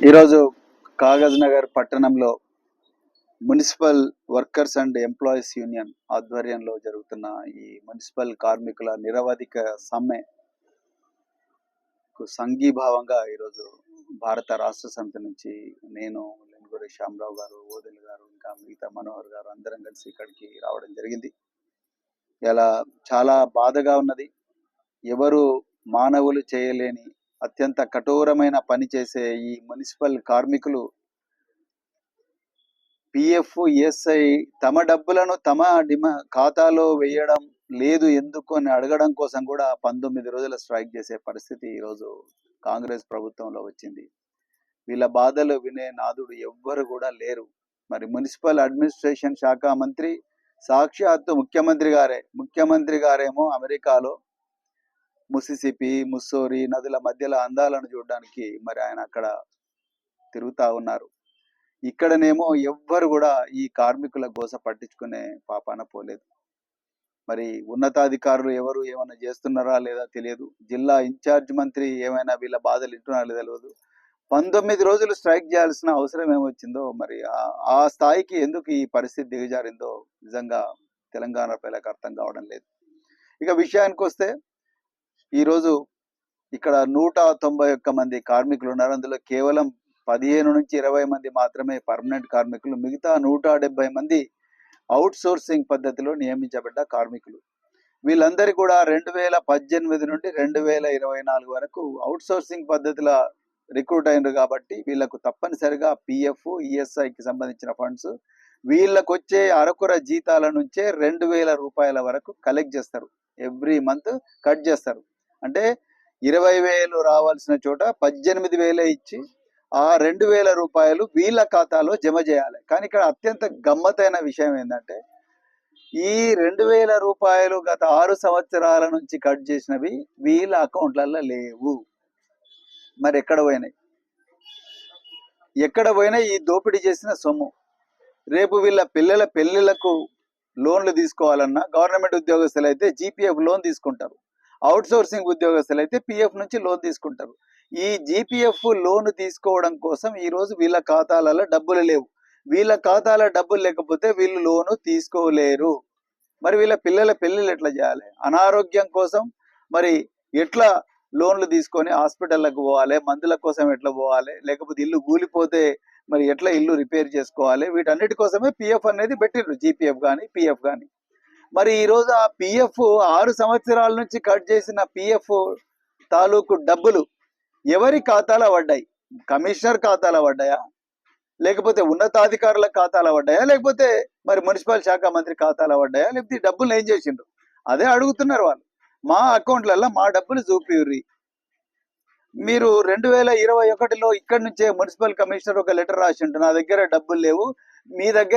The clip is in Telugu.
ఈరోజు కాగజ్ నగర్ పట్టణంలో municipal workers and employees union ఆధ్వర్యంలో జరుగుతున్న ఈ మున్సిపల్ కార్మికుల నిరవధిక సమ్మెకు సంఘీభావంగా ఈరోజు భారత రాష్ట్ర సమితి నుంచి నేను, లెంగూరి శ్యామరావు గారు, ఓదెల్ గారు, ఇంకా మిగతా మనోహర్ గారు అందరం కలిసి ఇక్కడికి రావడం జరిగింది. ఇలా చాలా బాధగా ఉన్నది. ఎవరు మానవులు చేయలేని అత్యంత కఠోరమైన పని చేసే ఈ మున్సిపల్ కార్మికులు పిఎఫ్, ఈఎస్ఐ తమ డబ్బులను తమ ఖాతాలో వేయడం లేదు ఎందుకు అని అడగడం కోసం కూడా 19 రోజుల స్ట్రైక్ చేసే పరిస్థితి ఈరోజు కాంగ్రెస్ ప్రభుత్వంలో వచ్చింది. వీళ్ళ బాధలు వినే నాదుడు ఎవ్వరు కూడా లేరు. మరి మున్సిపల్ అడ్మినిస్ట్రేషన్ శాఖ మంత్రి సాక్షాత్తు ముఖ్యమంత్రి గారేమో అమెరికాలో ముసిసిపి, ముస్సోరి నదుల మధ్యలో అందాలను చూడడానికి మరి ఆయన అక్కడ తిరుగుతా ఉన్నారు. ఇక్కడనేమో ఎవ్వరు కూడా ఈ కార్మికుల గోస పట్టించుకునే పాపాన పోలేదు. మరి ఉన్నతాధికారులు ఎవరు ఏమైనా చేస్తున్నారా లేదా తెలియదు. జిల్లా ఇన్ఛార్జ్ మంత్రి ఏమైనా వీళ్ళ బాధలు వింటున్నారా లేదా తెలియదు. 19 రోజులు స్ట్రైక్ చేయాల్సిన అవసరం ఏమొచ్చిందో, మరి ఆ స్థాయికి ఎందుకు ఈ పరిస్థితి దిగజారిందో నిజంగా తెలంగాణ ప్రజలకు అర్థం కావడం లేదు. ఇక విషయానికి వస్తే ఈరోజు ఇక్కడ 191 మంది కార్మికులు ఉన్నారు. అందులో కేవలం 15 నుంచి 20 మంది మాత్రమే పర్మనెంట్ కార్మికులు. మిగతా 170 మంది అవుట్ సోర్సింగ్ పద్ధతిలో నియమించబడ్డ కార్మికులు. వీళ్ళందరూ కూడా 2018 నుండి 2024 వరకు అవుట్ సోర్సింగ్ పద్ధతిలో రిక్రూట్ అయినారు. కాబట్టి వీళ్ళకు తప్పనిసరిగా పిఎఫ్, ఈఎస్ఐకి సంబంధించిన ఫండ్స్ వీళ్ళకు వచ్చే అరకుర జీతాల నుంచే 2000 రూపాయల వరకు కలెక్ట్ చేస్తారు. ఎవ్రీ మంత్ కట్ చేస్తారు. అంటే 20,000 రావాల్సిన చోట 18,000 ఇచ్చి ఆ 2,000 రూపాయలు వీళ్ళ ఖాతాలో జమ చేయాలి. కానీ ఇక్కడ అత్యంత గమ్మత్తైన విషయం ఏంటంటే, ఈ 2,000 రూపాయలు గత 6 సంవత్సరాల నుంచి కట్ చేసినవి వీళ్ళ అకౌంట్లలో లేవు. మరి ఎక్కడ పోయినాయి ఈ దోపిడీ చేసిన సొమ్ము? రేపు వీళ్ళ పిల్లల పెళ్లిళ్లకు లోన్లు తీసుకోవాలన్నా గవర్నమెంట్ ఉద్యోగస్తులు అయితే జీపీఎఫ్ లోన్ తీసుకుంటారు. అవుట్ సోర్సింగ్ ఉద్యోగస్తులు అయితే పిఎఫ్ నుంచి లోన్ తీసుకుంటారు. ఈ జీపీఎఫ్ లోన్ తీసుకోవడం కోసం ఈరోజు వీళ్ళ ఖాతాలలో డబ్బులు లేవు. వీళ్ళ ఖాతాలో డబ్బులు లేకపోతే వీళ్ళు లోను తీసుకోలేరు. మరి వీళ్ళ పిల్లల పెళ్ళిళ్ళు ఎట్లా చేయాలి? అనారోగ్యం కోసం మరి ఎట్లా లోన్లు తీసుకొని హాస్పిటల్లకు పోవాలి? మందుల కోసం ఎట్లా పోవాలి? లేకపోతే ఇల్లు కూలిపోతే మరి ఎట్లా ఇల్లు రిపేర్ చేసుకోవాలి? వీటన్నిటి కోసమే పిఎఫ్ అనేది పెట్టిర్రు, జీపీఎఫ్ కానీ పిఎఫ్ కానీ. మరి ఈరోజు ఆ పిఎఫ్ 6 సంవత్సరాల నుంచి కట్ చేసిన పిఎఫ్ తాలూకు డబ్బులు ఎవరి ఖాతాలో పడ్డాయి? కమిషనర్ ఖాతాలో పడ్డాయా, లేకపోతే ఉన్నతాధికారుల ఖాతాలో పడ్డాయా, లేకపోతే మరి మున్సిపల్ శాఖ మంత్రి ఖాతాలో పడ్డాయా, లేకపోతే ఈ డబ్బులు ఏం చేసిండ్రు? అదే అడుగుతున్నారు వాళ్ళు. మా అకౌంట్లలో మా డబ్బులు చూపిర్రి. మీరు 2021లో ఇక్కడి నుంచే మున్సిపల్ కమిషనర్ ఒక లెటర్ రాసిండు, నా దగ్గర డబ్బులు లేవు, మీ దగ్గర